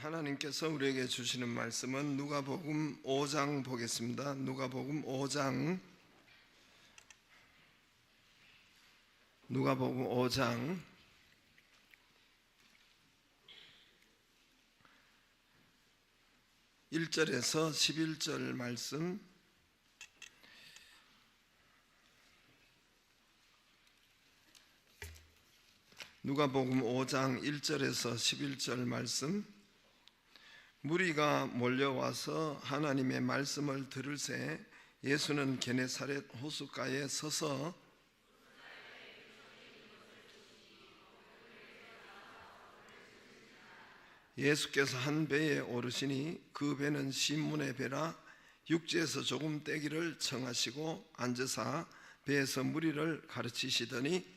하나님께서 우리에게 주시는 말씀은 누가복음 5장 보겠습니다. 누가복음 5장 1절에서 11절 말씀. 누가복음 5장 1절에서 11절 말씀. 무리가 몰려와서 하나님의 말씀을 들을새 예수는 게네사렛 호숫가에 서서 예수께서 한 배에 오르시니 그 배는 시몬의 배라. 육지에서 조금 떼기를 청하시고 앉으사 배에서 무리를 가르치시더니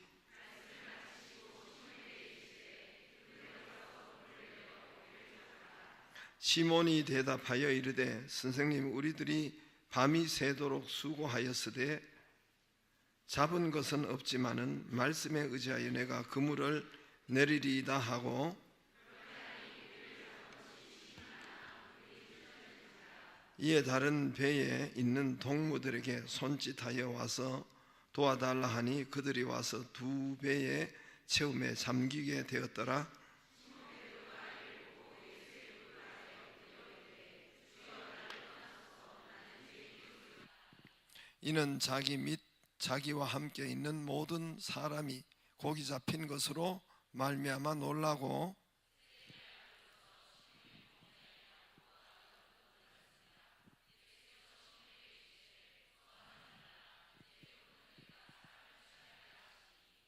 시몬이 대답하여 이르되 선생님, 우리들이 밤이 새도록 수고하였으되 잡은 것은 없지만은 말씀에 의지하여 내가 그물을 내리리이다 하고 이에 다른 배에 있는 동무들에게 손짓하여 와서 도와달라 하니 그들이 와서 두 배의 체험에 잠기게 되었더라. 이는 자기 및 자기와 함께 있는 모든 사람이 고기 잡힌 것으로 말미암아 놀라고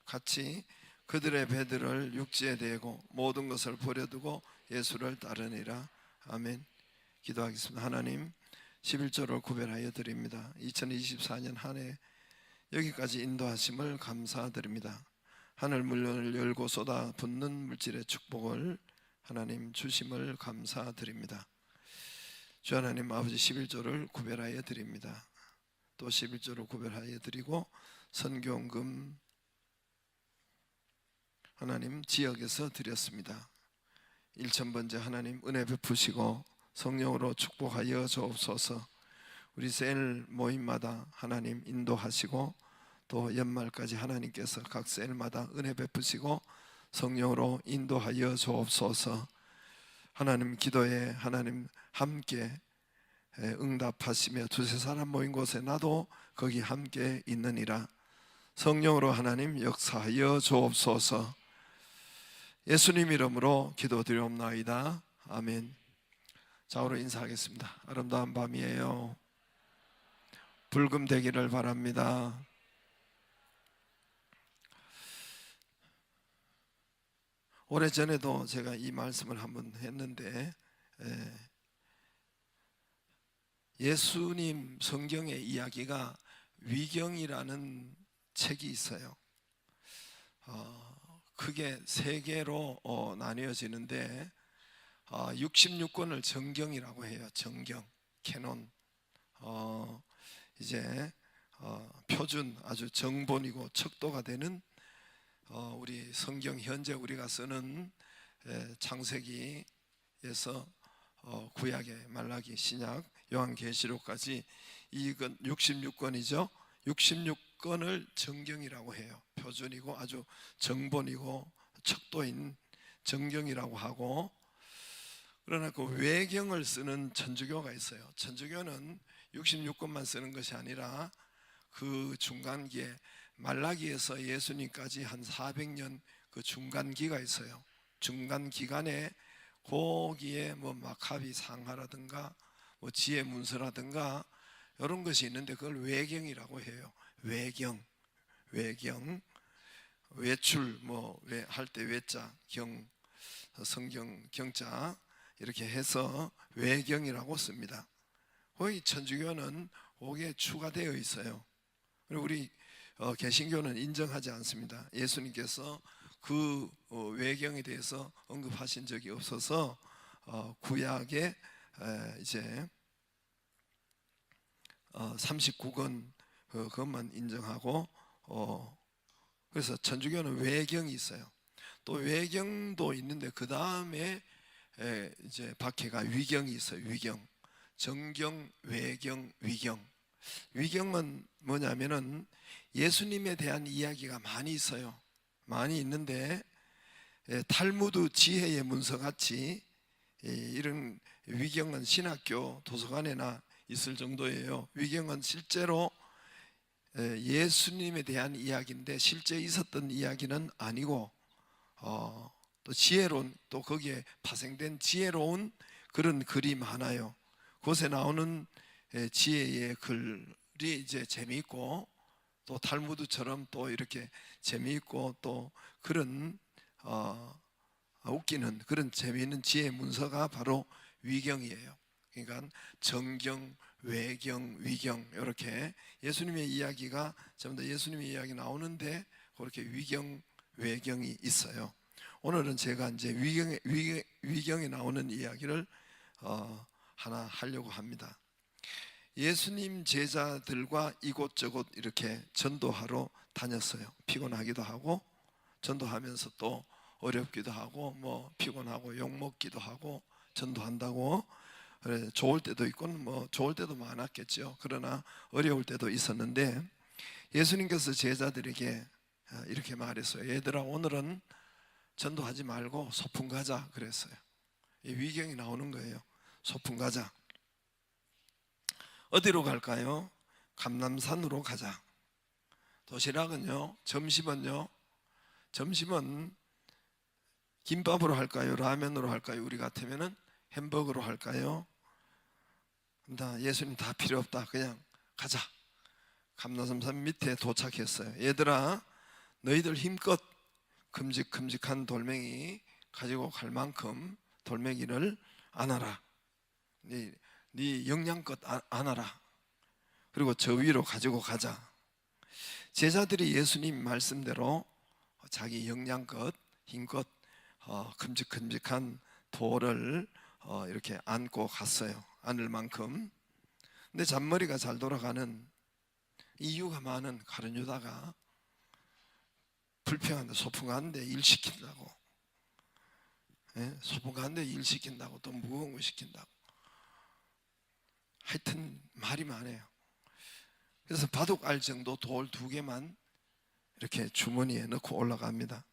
같이 그들의 배들을 육지에 대고 모든 것을 버려두고 예수를 따르니라. 아멘. 기도하겠습니다. 하나님, 11조를 구별하여 드립니다. 2024년 한 해 여기까지 인도하심을 감사드립니다. 하늘 문을 열고 쏟아 붓는 물질의 축복을 하나님 주심을 감사드립니다. 주 하나님 아버지, 11조를 구별하여 드립니다. 또 11조를 구별하여 드리고 선교원금 하나님 지역에서 드렸습니다. 1000번째 하나님 은혜 베푸시고 성령으로 축복하여 주옵소서. 우리 셀 모임마다 하나님 인도하시고 또 연말까지 하나님께서 각 셀마다 은혜 베푸시고 성령으로 인도하여 주옵소서. 하나님 기도에 하나님 함께 응답하시며 두세 사람 모인 곳에 나도 거기 함께 있느니라. 성령으로 하나님 역사하여 주옵소서. 예수님 이름으로 기도드리옵나이다. 아멘. 좌우로 인사하겠습니다. 아름다운 밤이에요. 불금 되기를 바랍니다. 오래전에도 제가 이 말씀을 한번 했는데 예수님 성경의 이야기가 위경이라는 책이 있어요. 크게 세 개로 나뉘어지는데 66권을 정경이라고 해요. 정경, 캐논. 이제 표준, 아주 정본이고 척도가 되는 우리 성경 현재 우리가 쓰는 창세기에서 구약의 말라기, 신약, 요한계시록까지 이건 66권이죠. 66권을 정경이라고 해요. 표준이고 아주 정본이고 척도인 정경이라고 하고, 그러나 그 외경을 쓰는 천주교가 있어요. 천주교는 66권만 쓰는 것이 아니라 그 중간기에 말라기에서 예수님까지 한 400년 그 중간기가 있어요. 중간기간에 거기에 뭐 마카비 상하라든가 뭐 지혜 문서라든가 이런 것이 있는데 그걸 외경이라고 해요. 외경, 외출 뭐 할 때 외자, 경, 성경 경자 이렇게 해서 외경이라고 씁니다. 거기 천주교는 거기에 추가되어 있어요. 그리고 우리 개신교는 인정하지 않습니다. 예수님께서 그 외경에 대해서 언급하신 적이 없어서 구약에 이제 39권 그것만 인정하고 그래서 천주교는 외경이 있어요. 또 외경도 있는데 그 다음에 이제 박해가 위경이 있어요. 위경, 정경, 외경, 위경. 위경은 뭐냐면은 예수님에 대한 이야기가 많이 있어요. 많이 있는데 탈무드 지혜의 문서같이 이런 위경은 신학교 도서관에나 있을 정도예요. 위경은 실제로 예수님에 대한 이야기인데 실제 있었던 이야기는 아니고 또 지혜로운, 또 거기에 파생된 지혜로운 그런 글이 많아요. 그곳에 나오는 지혜의 글이 이제 재미있고, 또 탈무드처럼 또 이렇게 재미있고, 또 그런 웃기는 그런 재미있는 지혜 문서가 바로 위경이에요. 그러니까 정경, 외경, 위경, 이렇게 예수님의 이야기가 전부 다 예수님의 이야기 나오는데 그렇게 위경, 외경이 있어요. 오늘은 제가 이제 위경에 나오는 이야기를 하나 하려고 합니다. 예수님 제자들과 이곳저곳 이렇게 전도하러 다녔어요. 피곤하기도 하고, 전도하면서 또 어렵기도 하고, 뭐 피곤하고 욕먹기도 하고, 전도한다고 좋을 때도 있고, 뭐 좋을 때도 많았겠죠. 그러나 어려울 때도 있었는데, 예수님께서 제자들에게 이렇게 말했어요. 얘들아, 오늘은 전도하지 말고 소풍 가자 그랬어요. 이 위경이 나오는 거예요. 소풍 가자. 어디로 갈까요? 감람산으로 가자. 도시락은요, 점심은 김밥으로 할까요? 라면으로 할까요? 우리 같으면은 햄버거로 할까요? 예수님 다 필요 없다. 그냥 가자. 감람산 밑에 도착했어요. 얘들아, 너희들 힘껏 큼직큼직한 돌멩이 가지고 갈 만큼 돌멩이를 안아라. 네 영양껏 안아라. 그리고 저 위로 가지고 가자. 제자들이 예수님 말씀대로 자기 영양껏 힘껏 큼직큼직한 돌을 이렇게 안고 갔어요. 안을 만큼. 근데 잔머리가 잘 돌아가는 이유가 많은 가룟 유다가 불평한데, 소풍 가는데 일 시킨다고, 소풍 가는데 일 시킨다고, 또 무거운 거 시킨다고, 하여튼 말이 많아요. 그래서 바둑알 정도 돌 2개만 이렇게 주머니에 넣고 올라갑니다.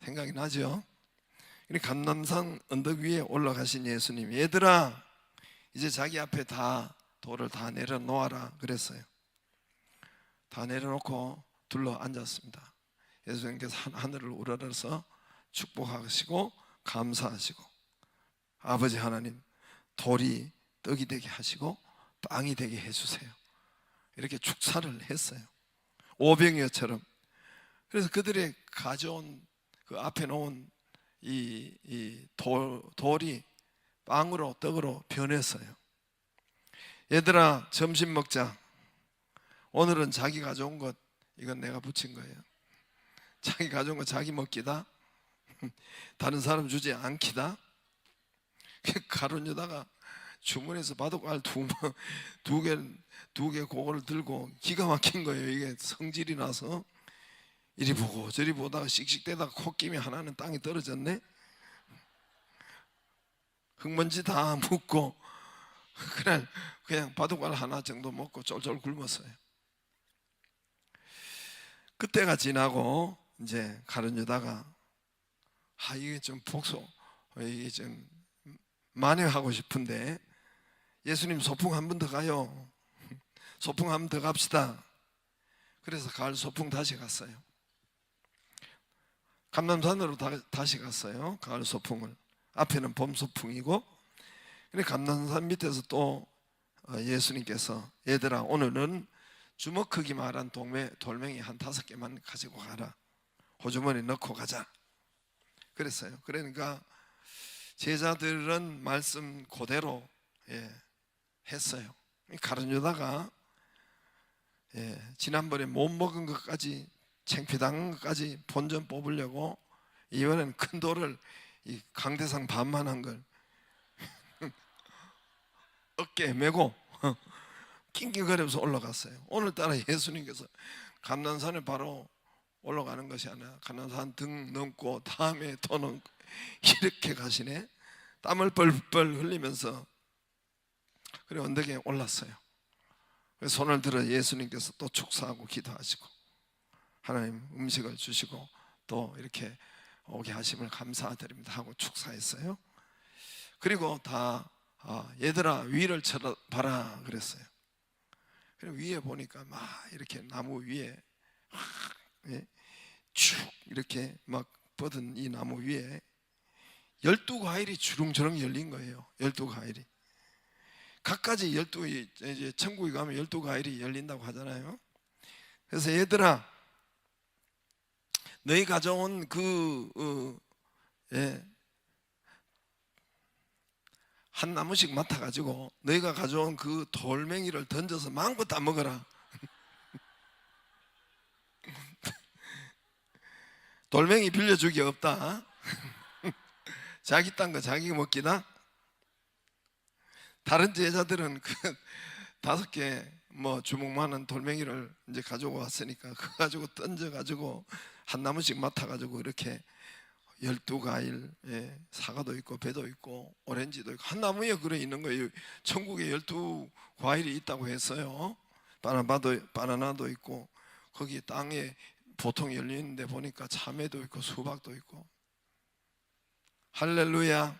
생각이 나죠? 감람산 언덕 위에 올라가신 예수님, 얘들아, 이제 자기 앞에 다 돌을 다 내려놓아라 그랬어요. 다 내려놓고 둘러 앉았습니다. 예수님께서 하늘을 우러러서 축복하시고 감사하시고, 아버지 하나님, 돌이 떡이 되게 하시고 빵이 되게 해주세요. 이렇게 축사를 했어요. 오병이어처럼. 그래서 그들의 가져온 그 앞에 놓은 이 돌이 빵으로, 떡으로 변했어요. 얘들아, 점심 먹자. 오늘은 자기 가져온 것, 이건 내가 붙인 거예요. 자기 가져온 거 자기 먹기다. 다른 사람 주지 않기다. 가룟 유다가 주문해서 바둑알 2개 그거를 들고 기가 막힌 거예요. 이게 성질이 나서 이리 보고 저리 보다가 씩씩대다가 콧김이 하나는 땅에 떨어졌네. 흙먼지 다 묻고 그냥 바둑알 하나 정도 먹고 쫄쫄 굶었어요. 그때가 지나고 이제 가룟 유다가 이게 좀 이게 좀 만회하고 싶은데, 예수님 소풍 한 번 더 가요. 소풍 한 번 더 갑시다. 그래서 가을 소풍 다시 갔어요. 감람산으로 다시 갔어요. 가을 소풍을. 앞에는 봄 소풍이고, 근데 감람산 밑에서 또 예수님께서 얘들아, 오늘은 주먹 크기만한 돌멩이 한 5개만 가지고 가라. 호주머니 넣고 가자 그랬어요. 그러니까 제자들은 말씀 그대로 했어요. 가룟 유다가 지난번에 못 먹은 것까지, 창피당한 것까지 본전 뽑으려고 이번엔 큰 돌을, 이 강대상 반만한 걸 어깨에 메고 낑낑거리면서 올라갔어요. 오늘따라 예수님께서 감람산에 바로 올라가는 것이 아니라 가나안 등 넘고 다음에 또 넘고 이렇게 가시네. 땀을 뻘뻘 흘리면서 그래 언덕에 올랐어요. 손을 들어 예수님께서 또 축사하고 기도하시고 하나님 음식을 주시고 또 이렇게 오게 하심을 감사드립니다 하고 축사했어요. 그리고 다 얘들아 위를 쳐다봐라 그랬어요. 그리고 위에 보니까 막 이렇게 나무 위에 쭉 이렇게 막 뻗은 이 나무 위에 12과일이 주렁주렁 열린 거예요. 12과일이 각가지 12, 이제 천국에 가면 12과일이 열린다고 하잖아요. 그래서 얘들아 너희 가져온 한 나무씩 맡아가지고 너희가 가져온 그 돌멩이를 던져서 마음껏 다 먹어라. 돌멩이 빌려주기 없다. 자기 딴 거 자기가 먹기다. 다른 제자들은 그 5개 뭐 주먹만한 돌멩이를 이제 가지고 왔으니까 그거 가지고 던져가지고 한 나무씩 맡아가지고 이렇게 12과일, 사과도 있고 배도 있고 오렌지도 있고 한 나무에 그래 있는 거예요. 천국에 12과일이 있다고 했어요. 바나나도 있고 거기 땅에 보통 열리는데 보니까 참외도 있고 수박도 있고. 할렐루야.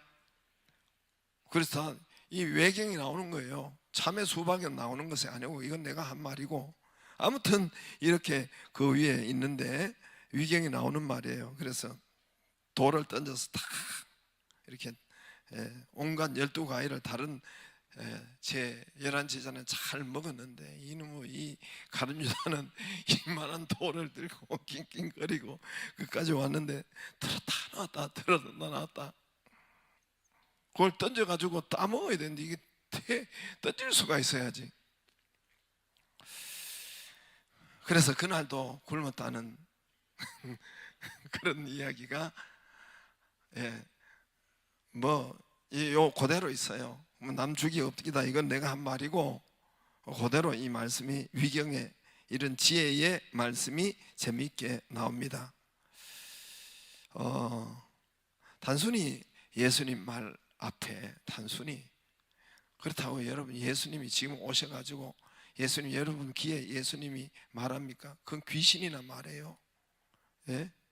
그래서 이 외경이 나오는 거예요. 참외 수박이 나오는 것이 아니고 이건 내가 한 말이고 아무튼 이렇게 그 위에 있는데 위경이 나오는 말이에요. 그래서 돌을 던져서 다 이렇게 온갖 12과일을 다른 제 11제자는 잘 먹었는데 이놈의 이 가룟유다는 이만한 돌을 들고 낑낑거리고 끝까지 왔는데 들었다 놨다 들었다 놨다 그걸 던져가지고 따먹어야 되는데 이게 던질 수가 있어야지. 그래서 그날도 굶었다는 그런 이야기가 요 그대로 있어요. 남 죽이 없기다 이건 내가 한 말이고 그대로 이 말씀이 위경에 이런 지혜의 말씀이 재미있게 나옵니다. 단순히 예수님 말 앞에 단순히 그렇다고 여러분 예수님이 지금 오셔가지고 예수님 여러분 귀에 예수님이 말합니까? 그건 귀신이나 말해요.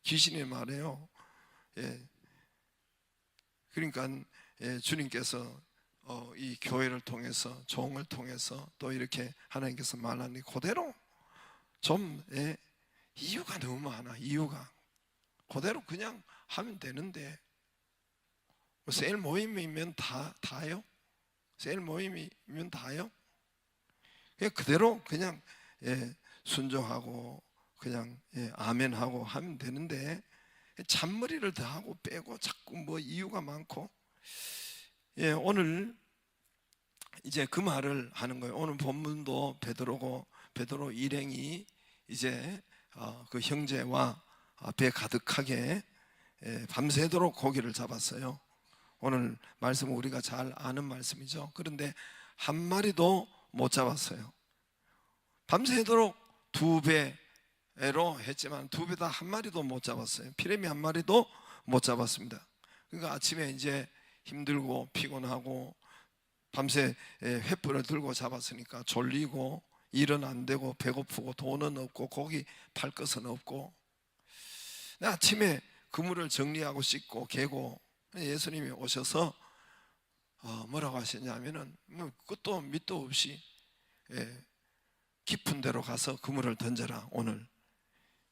귀신이 말해요. 그러니까 주님께서 이 교회를 통해서 종을 통해서 또 이렇게 하나님께서 말하니 그대로 좀 이유가 너무 많아. 이유가 그대로 그냥 하면 되는데 셀 모임이면 다요? 셀 모임이면 다요? 그냥 그대로 그냥 순종하고 그냥 아멘하고 하면 되는데 잔머리를 더 하고 빼고 자꾸 뭐 이유가 많고 오늘 이제 그 말을 하는 거예요. 오늘 본문도 베드로 일행이 이제 그 형제와 배 가득하게 밤새도록 고기를 잡았어요. 오늘 말씀은 우리가 잘 아는 말씀이죠. 그런데 한 마리도 못 잡았어요. 밤새도록 2배로 했지만 2배 다 한 마리도 못 잡았어요. 피레미 한 마리도 못 잡았습니다. 그러니까 아침에 이제 힘들고 피곤하고 밤새 횃불을 들고 잡았으니까 졸리고 일은 안 되고 배고프고 돈은 없고 고기 팔 것은 없고 아침에 그물을 정리하고 씻고 개고 예수님이 오셔서 뭐라고 하시냐면은 끝도 밑도 없이 깊은 데로 가서 그물을 던져라. 오늘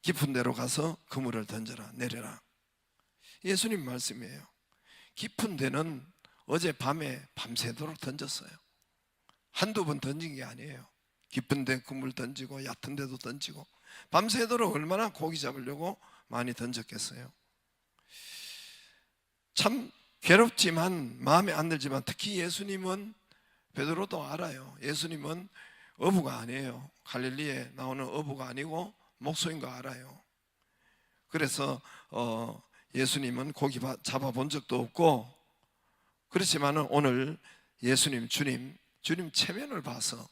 깊은 데로 가서 그물을 던져라. 내려라. 예수님 말씀이에요. 깊은 데는 어젯밤에 밤새도록 던졌어요. 한두 번 던진 게 아니에요. 깊은 데 그물 던지고 얕은 데도 던지고 밤새도록 얼마나 고기 잡으려고 많이 던졌겠어요. 참 괴롭지만 마음에 안 들지만 특히 예수님은 베드로도 알아요. 예수님은 어부가 아니에요. 갈릴리에 나오는 어부가 아니고 목소인 거 알아요. 그래서 예수님은 고기 잡아본 적도 없고 그렇지만 오늘 예수님 주님 체면을 봐서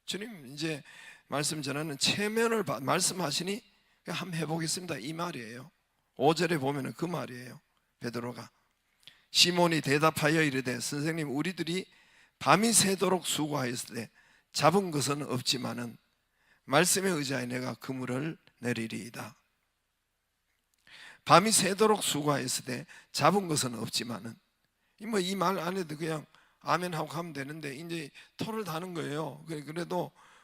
주님 이제 말씀 전하는 체면을 말씀하시니 한번 해보겠습니다 이 말이에요. 5절에 보면 그 말이에요. 베드로가 시몬이 대답하여 이르되 선생님 우리들이 밤이 새도록 수고하였을 때 잡은 것은 없지만은 말씀에 의지하여 내가 그물을 내리리이다. 밤이 새도록 수고하였을 때 잡은 것은 없지만은 이 말 안에도 그냥 아멘 하고 가면 되는데 이제 토를 다는 거예요.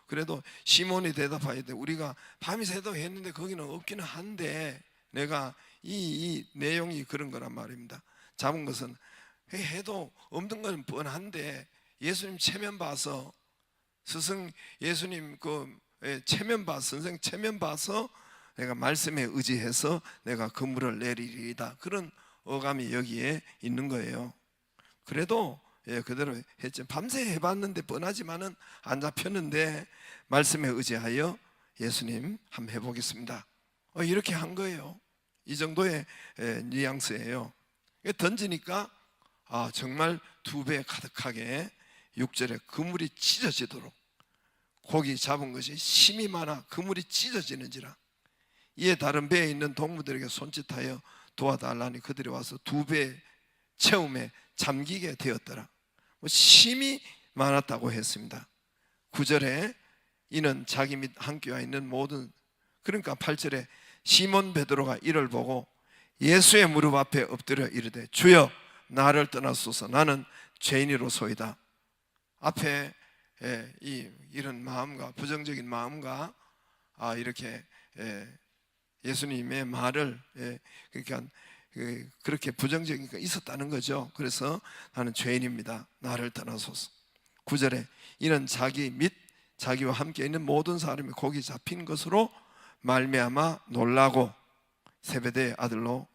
그래도 시몬이 대답하여 돼 우리가 밤이 새도록 했는데 거기는 없기는 한데 내가 이 내용이 그런 거란 말입니다. 잡은 것은 해도 없는 건 뻔한데 예수님 체면 봐서 스승 예수님 체면 봐서 선생 체면 봐서 내가 말씀에 의지해서 내가 그물을 내리리이다. 그런 어감이 여기에 있는 거예요. 그래도 그대로 했죠. 밤새 해봤는데 뻔하지만은 안 잡혔는데 말씀에 의지하여 예수님 한번 해보겠습니다. 이렇게 한 거예요. 이 정도의 뉘앙스예요. 던지니까 정말 2배 가득하게 6절에 그물이 찢어지도록 고기 잡은 것이 힘이 많아 그물이 찢어지는지라 이에 다른 배에 있는 동무들에게 손짓하여 도와달라니 그들이 와서 2배 채움에 잠기게 되었더라. 힘이 많았다고 했습니다. 9절에 이는 자기 및 함께 와 있는 모든 그러니까 8절에 시몬 베드로가 이를 보고 예수의 무릎 앞에 엎드려 이르되 주여 나를 떠나소서 나는 죄인이로소이다. 앞에 이런 마음과 부정적인 마음과 이렇게 예수님의 말을 그러니까 그렇게 부정적인 게 있었다는 거죠. 그래서 나는 죄인입니다. 나를 떠나소서. 9절에 이는 자기 및 자기와 함께 있는 모든 사람이 거기 잡힌 것으로 말미암아 놀라고 세베대의 아들로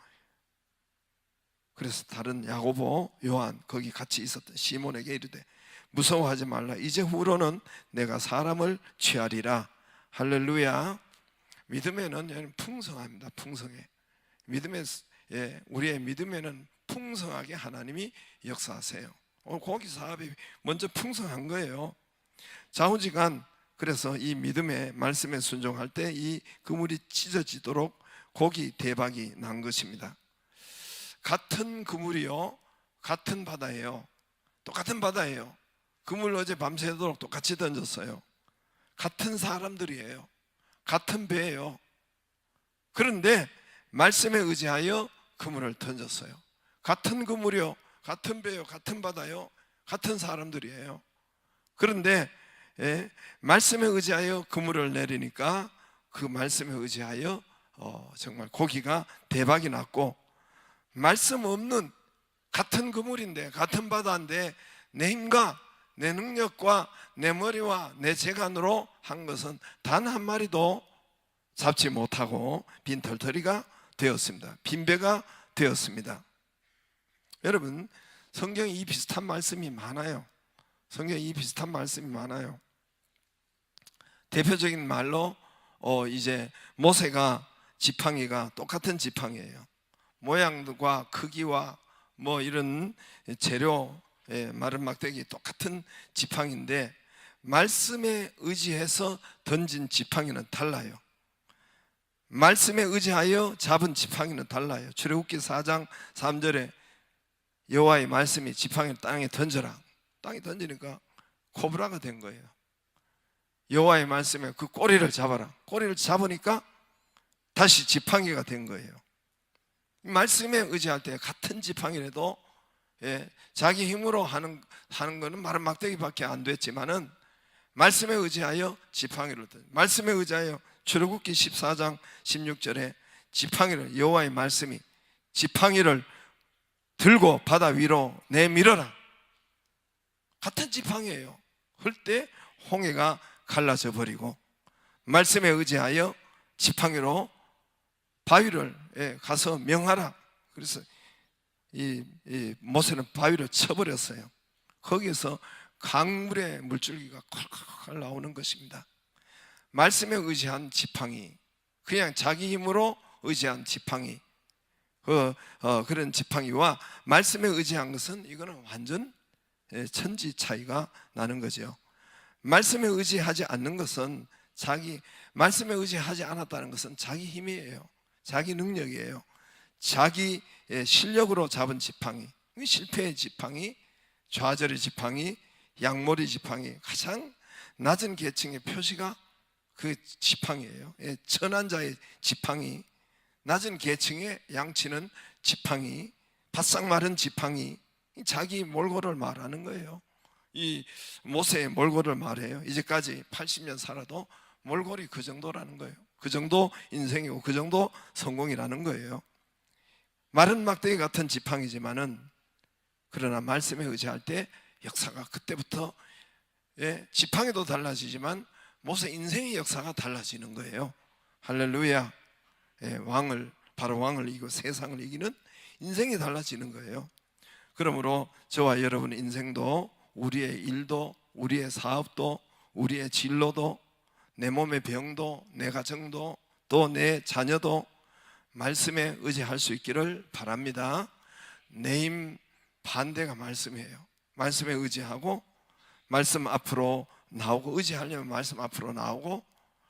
그래서 다른 야고보 요한 거기 같이 있었던 시몬에게 이르되 무서워하지 말라 이제 후로는 내가 사람을 취하리라. 할렐루야. 믿음에는 풍성합니다. 풍성해. 우리의 믿음에는 풍성하게 하나님이 역사하세요. 거기 사업이 먼저 풍성한 거예요. 좌우지간 그래서 이 믿음의 말씀에 순종할 때 이 그물이 찢어지도록 거기 대박이 난 것입니다. 같은 그물이요 같은 바다예요. 똑같은 바다예요. 그물 어제 밤새도록 똑같이 던졌어요. 같은 사람들이에요. 같은 배예요. 그런데 말씀에 의지하여 그물을 던졌어요. 같은 그물이요 같은 배요 같은 바다요 같은 사람들이에요. 그런데 말씀에 의지하여 그물을 내리니까 그 말씀에 의지하여 정말 고기가 대박이 났고 말씀 없는 같은 그물인데 같은 바다인데 내 힘과 내 능력과 내 머리와 내 재간으로 한 것은 단 한 마리도 잡지 못하고 빈털터리가 되었습니다. 빈배가 되었습니다. 여러분 성경에 이 비슷한 말씀이 많아요. 성경에 이 비슷한 말씀이 많아요. 대표적인 말로 이제 모세가 지팡이가 똑같은 지팡이에요. 모양과 크기와 이런 재료 마른 막대기 똑같은 지팡이인데 말씀에 의지해서 던진 지팡이는 달라요. 말씀에 의지하여 잡은 지팡이는 달라요. 출애굽기 4장 3절에 여호와의 말씀이 지팡이를 땅에 던져라. 땅에 던지니까 코브라가 된 거예요. 여호와의 말씀에 그 꼬리를 잡아라. 꼬리를 잡으니까 다시 지팡이가 된 거예요. 말씀에 의지할 때 같은 지팡이라도 자기 힘으로 하는 거는 마른 막대기밖에 안 됐지만은 말씀에 의지하여 지팡이를 말씀에 의지하여 출애굽기 14장 16절에 지팡이를 여호와의 말씀이 지팡이를 들고 바다 위로 내밀어라. 같은 지팡이에요. 할 때 홍해가 갈라져 버리고 말씀에 의지하여 지팡이로 바위를 가서 명하라. 그래서 이 모세는 바위를 쳐버렸어요. 거기에서 강물의 물줄기가 콸콸콸 나오는 것입니다. 말씀에 의지한 지팡이, 그냥 자기 힘으로 의지한 지팡이, 그런 지팡이와 말씀에 의지한 것은 이거는 완전 천지 차이가 나는 거죠. 말씀에 의지하지 않는 것은 자기 말씀에 의지하지 않았다는 것은 자기 힘이에요. 자기 능력이에요. 자기 실력으로 잡은 지팡이, 실패의 지팡이, 좌절의 지팡이, 양머리 지팡이, 가장 낮은 계층의 표시가 그 지팡이에요. 천한 자의 지팡이, 낮은 계층의 양치는 지팡이, 바싹 마른 지팡이, 자기 몰골을 말하는 거예요. 이 모세의 몰골을 말해요. 이제까지 80년 살아도 몰골이 그 정도라는 거예요. 그 정도 인생이고 그 정도 성공이라는 거예요. 마른 막대기 같은 지팡이지만은 그러나 말씀에 의지할 때 역사가 그때부터 지팡이도 달라지지만 모세 인생의 역사가 달라지는 거예요. 할렐루야. 바로 왕을 이기고 세상을 이기는 인생이 달라지는 거예요. 그러므로 저와 여러분의 인생도, 우리의 일도, 우리의 사업도, 우리의 진로도, 내 몸의 병도, 내 가정도, 또 내 자녀도 말씀에 의지할 수 있기를 바랍니다. 내 힘 반대가 말씀이에요. 말씀에 의지하고 말씀 앞으로 나오고, 의지하려면 말씀 앞으로 나오고,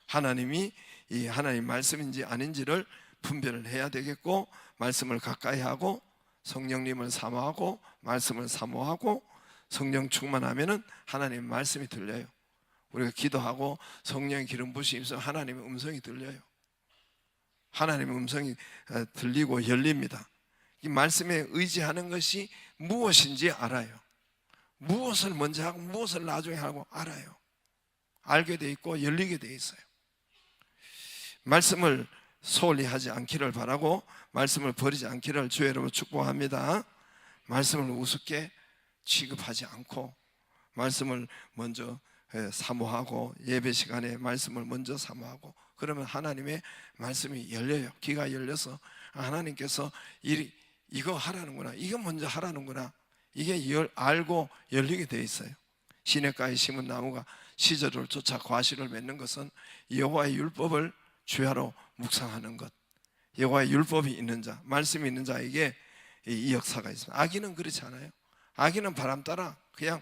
하나님이 이 하나님 말씀인지 아닌지를 분별을 해야 되겠고, 말씀을 가까이 하고 성령님을 사모하고 말씀을 사모하고 성령 충만하면은 하나님 말씀이 들려요. 우리가 기도하고 성령의 기름 부으심이 있으면 하나님의 음성이 들려요. 하나님의 음성이 들리고 열립니다. 이 말씀에 의지하는 것이 무엇인지 알아요. 무엇을 먼저 하고 무엇을 나중에 하고 알아요. 알게 돼 있고 열리게 돼 있어요. 말씀을 소홀히 하지 않기를 바라고 말씀을 버리지 않기를 주의 이름으로 축복합니다. 말씀을 우습게 취급하지 않고 말씀을 먼저 사모하고, 예배 시간에 말씀을 먼저 사모하고, 그러면 하나님의 말씀이 열려요. 귀가 열려서 하나님께서 이거 하라는구나, 이거 먼저 하라는구나, 이게 알고 열리게 돼 있어요. 시냇가에 심은 나무가 시절을 쫓아 과실을 맺는 것은 여호와의 율법을 주야로 묵상하는 것, 여호와의 율법이 있는 자, 말씀이 있는 자에게 이 역사가 있습니다. 아기는 그렇지 않아요. 아기는 바람 따라 그냥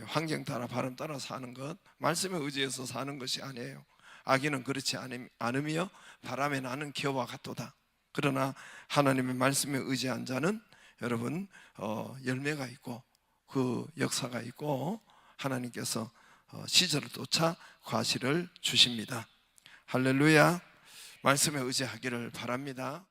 환경 따라 바람 따라 사는 것, 말씀에 의지해서 사는 것이 아니에요. 아기는 그렇지 않으며 바람에 나는 기어와 같도다. 그러나 하나님의 말씀에 의지한 자는 여러분 열매가 있고 그 역사가 있고 하나님께서 시절을 쫓아 과실을 주십니다. 할렐루야. 말씀에 의지하기를 바랍니다.